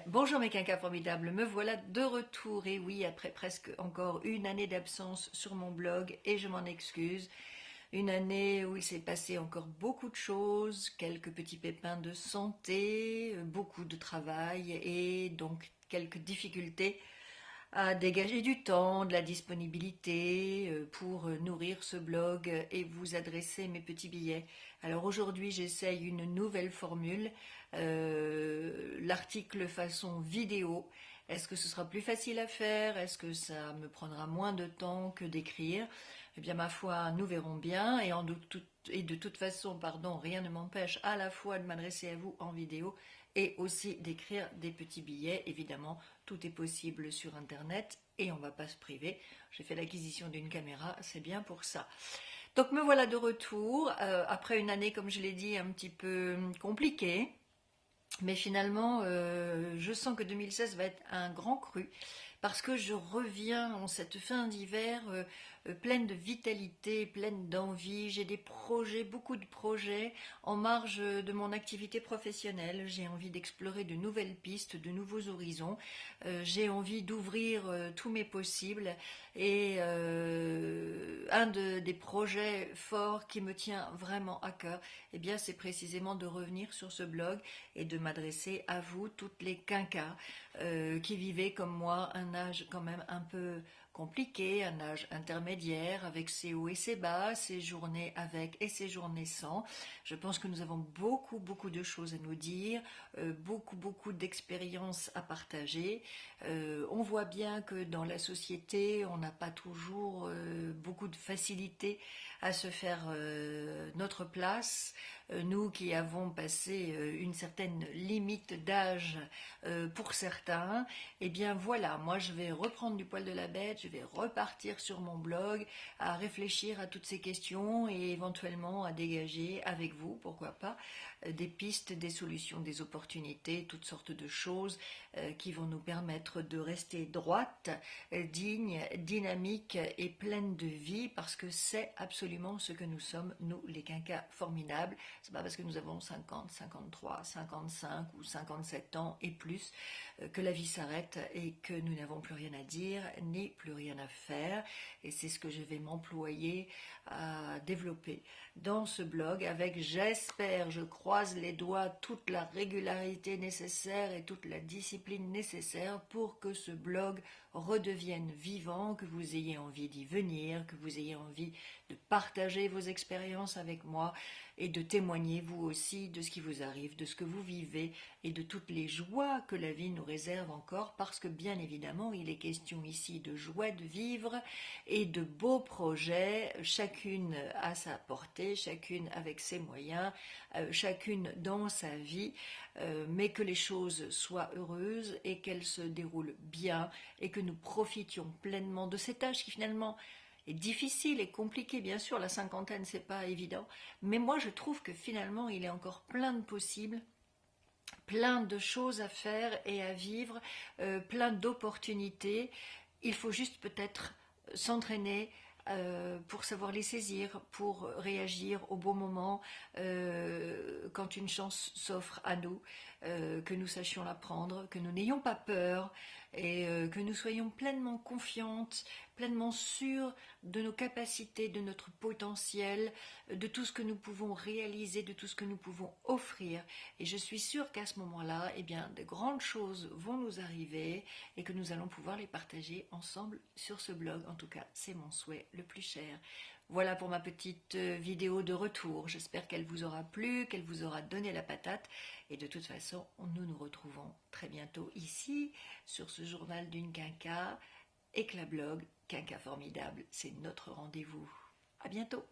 Bonjour mes quinquas formidables, me voilà de retour, et oui, après presque encore une année d'absence sur mon blog, et je m'en excuse. Une année où il s'est passé encore beaucoup de choses, quelques petits pépins de santé, beaucoup de travail, et donc quelques difficultés à dégager du temps, de la disponibilité pour nourrir ce blog et vous adresser mes petits billets. Alors aujourd'hui j'essaye une nouvelle formule, l'article façon vidéo. Est-ce que ce sera plus facile à faire? Est-ce que ça me prendra moins de temps que d'écrire? Eh bien ma foi, nous verrons bien, et de toute façon, pardon, rien ne m'empêche à la fois de m'adresser à vous en vidéo et aussi d'écrire des petits billets. Évidemment, tout est possible sur internet et on ne va pas se priver. J'ai fait l'acquisition d'une caméra, c'est bien pour ça. Donc me voilà de retour, après une année, comme je l'ai dit, un petit peu compliquée. Mais finalement, je sens que 2016 va être un grand cru parce que je reviens en cette fin d'hiver pleine de vitalité, pleine d'envie. J'ai des projets, beaucoup de projets en marge de mon activité professionnelle. J'ai envie d'explorer de nouvelles pistes, de nouveaux horizons. J'ai envie d'ouvrir tous mes possibles. Et des projets forts qui me tient vraiment à cœur, eh bien, c'est précisément de revenir sur ce blog et de m'adresser à vous, toutes les quinquas qui vivez comme moi un âge quand même un peu compliqué, un âge intermédiaire avec ses hauts et ses bas, ses journées avec et ses journées sans. Je pense que nous avons beaucoup de choses à nous dire, beaucoup d'expériences à partager. On voit bien que dans la société, on n'a pas toujours beaucoup de facilité à se faire notre place. Nous qui avons passé une certaine limite d'âge pour certains, eh bien voilà, moi je vais reprendre du poil de la bête, je vais repartir sur mon blog à réfléchir à toutes ces questions et éventuellement à dégager avec vous, pourquoi pas, des pistes, des solutions, des opportunités, toutes sortes de choses qui vont nous permettre de rester droite, digne, dynamique et pleine de vie, parce que c'est absolument ce que nous sommes, nous les quinquas formidables. C'est pas parce que nous avons 50, 53, 55 ou 57 ans et plus que la vie s'arrête et que nous n'avons plus rien à dire ni plus rien à faire. Et c'est ce que je vais m'employer à développer dans ce blog avec, j'espère, je croise les doigts, toute la régularité nécessaire et toute la discipline nécessaire pour que ce blog redevienne vivant, que vous ayez envie d'y venir, que vous ayez envie de partager vos expériences avec moi et de témoigner vous aussi de ce qui vous arrive, de ce que vous vivez et de toutes les joies que la vie nous réserve encore, parce que bien évidemment il est question ici de joie de vivre et de beaux projets, chacune à sa portée, chacune avec ses moyens, chacune dans sa vie, mais que les choses soient heureuses et qu'elles se déroulent bien et que nous profitions pleinement de cet âge qui finalement est difficile et compliqué. Bien sûr, la cinquantaine, c'est pas évident, mais moi je trouve que finalement il est encore plein de possibles, plein de choses à faire et à vivre, plein d'opportunités. Il faut juste peut-être s'entraîner pour savoir les saisir, pour réagir au bon moment, quand une chance s'offre à nous, que nous sachions la prendre, que nous n'ayons pas peur et que nous soyons pleinement confiantes, pleinement sûres de nos capacités, de notre potentiel, de tout ce que nous pouvons réaliser, de tout ce que nous pouvons offrir. Et je suis sûre qu'à ce moment-là, eh bien, de grandes choses vont nous arriver et que nous allons pouvoir les partager ensemble sur ce blog. En tout cas, c'est mon souhait le plus cher. Voilà pour ma petite vidéo de retour. J'espère qu'elle vous aura plu, qu'elle vous aura donné la patate. Et de toute façon, nous nous retrouvons très bientôt ici, sur ce journal d'une quinca. Éclat blog, quinca formidable, c'est notre rendez-vous. À bientôt.